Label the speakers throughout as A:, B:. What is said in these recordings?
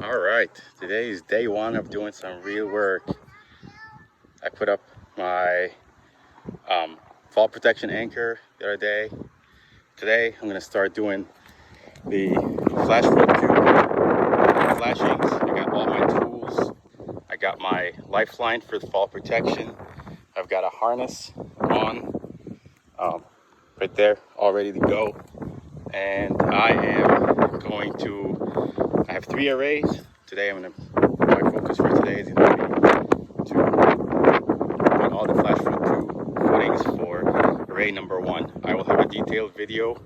A: All right, today is day one of doing some real work. I put up my fall protection anchor the other day. Today I'm gonna start doing the flash foot tube flashings. I got all my tools. I got my lifeline for the fall protection. I've got a harness on right there, all ready to go. And I have 3 arrays. Today my focus for today is gonna be to put all the flash foot tube footings for array number 1. I will have a detailed video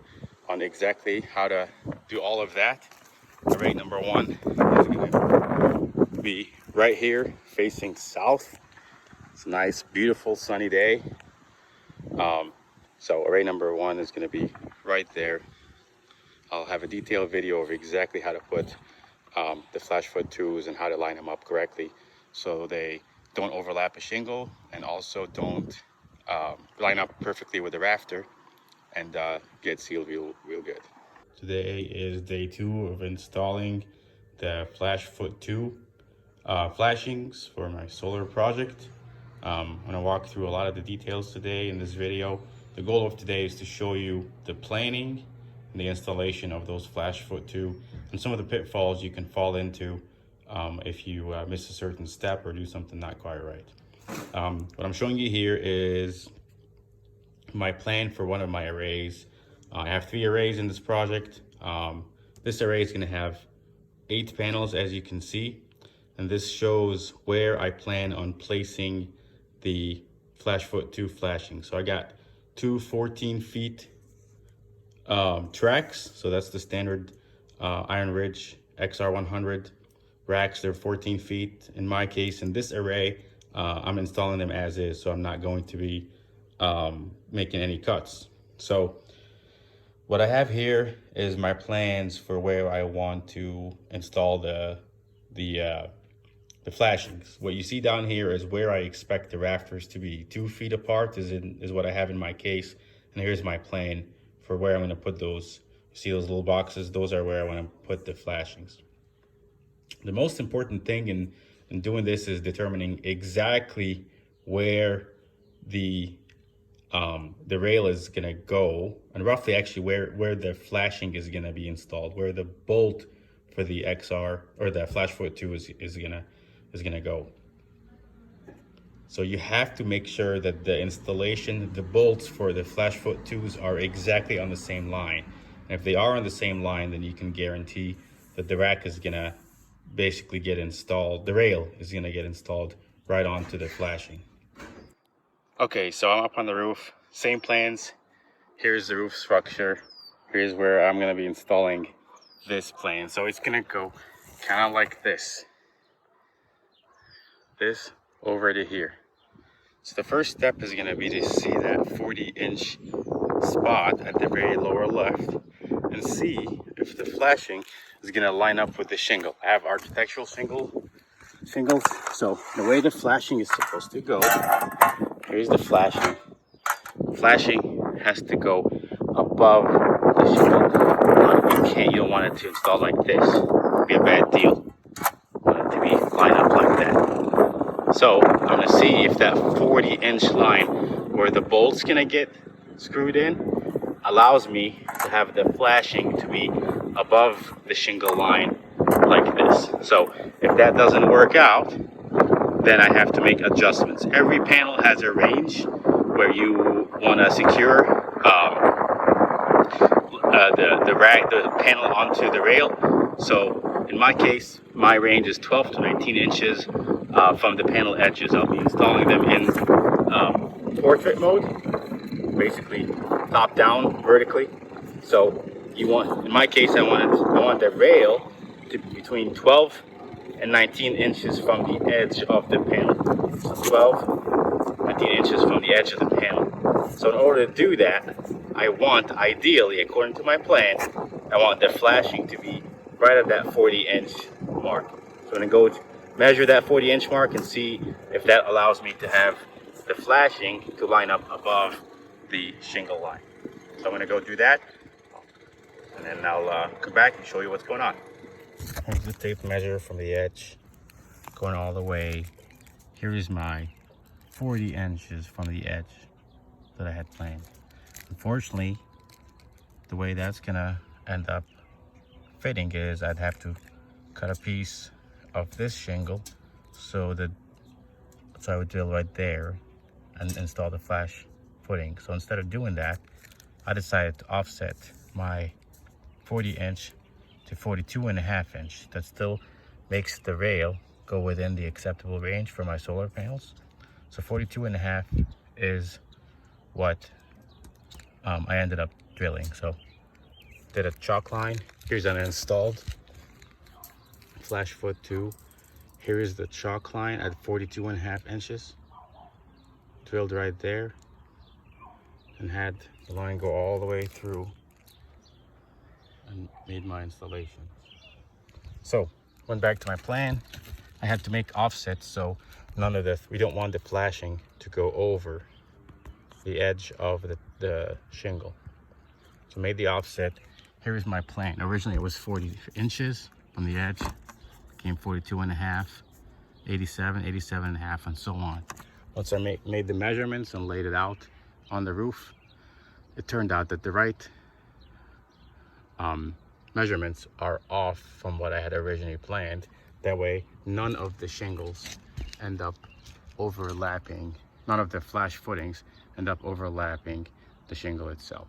A: on exactly how to do all of that. Array number 1 is gonna be right here facing south. It's a nice, beautiful, sunny day. So array number 1 is going to be right there. I'll have a detailed video of exactly how to put the flash foot tubes and how to line them up correctly so they don't overlap a shingle and also don't line up perfectly with the rafter and get sealed real good. Today is day 2 of installing the flash foot tube flashings for my solar project. I'm going to walk through a lot of the details today in this video. The goal of today is to show you the planning and the installation of those flash foot tube and some of the pitfalls you can fall into if you miss a certain step or do something not quite right. What I'm showing you here is my plan for one of my arrays. I have 3 arrays in this project. This array is going to have 8 panels, as you can see, and this shows where I plan on placing the flash foot tube flashing. So I got 2 14 feet tracks. So that's the standard Iron Ridge XR100 racks. They're 14 feet. In my case, in this array, I'm installing them as is, so I'm not going to be making any cuts. So what I have here is my plans for where I want to install the flashings. What you see down here is where I expect the rafters to be. 2 feet apart is what I have in my case. And here's my plan for where I'm going to put those. You see those little boxes? Those are where I want to put the flashings. The most important thing in doing this is determining exactly where the rail is going to go, and roughly actually where the flashing is going to be installed, where the bolt for the XR or the flash foot tube is gonna go. So you have to make sure that the installation, the bolts for the flash foot tubes are exactly on the same line. And if they are on the same line, then you can guarantee that the rack is gonna basically get installed, the rail is gonna get installed right onto the flashing. Okay, so I'm up on the roof, same plans. Here's the roof structure. Here's where I'm gonna be installing this plane. So it's gonna go kind of like this over to here. So the first step is gonna be to see that 40-inch spot at the very lower left and see if the flashing is gonna line up with the shingle. I have architectural shingles. So the way the flashing is supposed to go, here's the flashing. Flashing has to go above the shingle. You don't want it to install like this. It'd be a bad deal. You want it to be lined up like that. So I'm gonna see if that 40-inch line where the bolt's gonna get screwed in allows me to have the flashing to be above the shingle line like this. So if that doesn't work out, then I have to make adjustments. Every panel has a range where you want to secure the panel onto the rail. So in my case, my range is 12 to 19 inches from the panel edges. I'll be installing them in portrait mode, basically top down vertically. So in my case, I want the rail to be between 12 and 19 inches from the edge of the panel. So 12, 19 inches from the edge of the panel. So in order to do that, I want, ideally, according to my plan, I want the flashing to be right at that 40-inch mark. So I'm going to go measure that 40-inch mark and see if that allows me to have the flashing to line up above the shingle line. So I'm going to go do that, and then I'll come back and show you what's going on. Here's the tape measure from the edge, going all the way. Here is my 40 inches from the edge that I had planned. Unfortunately, the way that's gonna end up fitting is I'd have to cut a piece of this shingle so I would drill right there and install the flash footing. So instead of doing that, I decided to offset my 40 inch to 42.5 inch. That still makes the rail go within the acceptable range for my solar panels. So 42.5 is what I ended up drilling. So did a chalk line. Here's an installed flash foot 2. Here is the chalk line at 42.5 inches. Drilled right there and had the line go all the way through and made my installation. So went back to my plan. I had to make offsets so none of we don't want the flashing to go over the edge of the shingle. So made the offset. Here is my plan. Originally it was 40 inches from the edge, became 42.5, 87, 87.5, and so on. Once I made the measurements and laid it out on the roof, it turned out that the right measurements are off from what I had originally planned. That way, none of the shingles end up overlapping, none of the flash footings end up overlapping the shingle itself.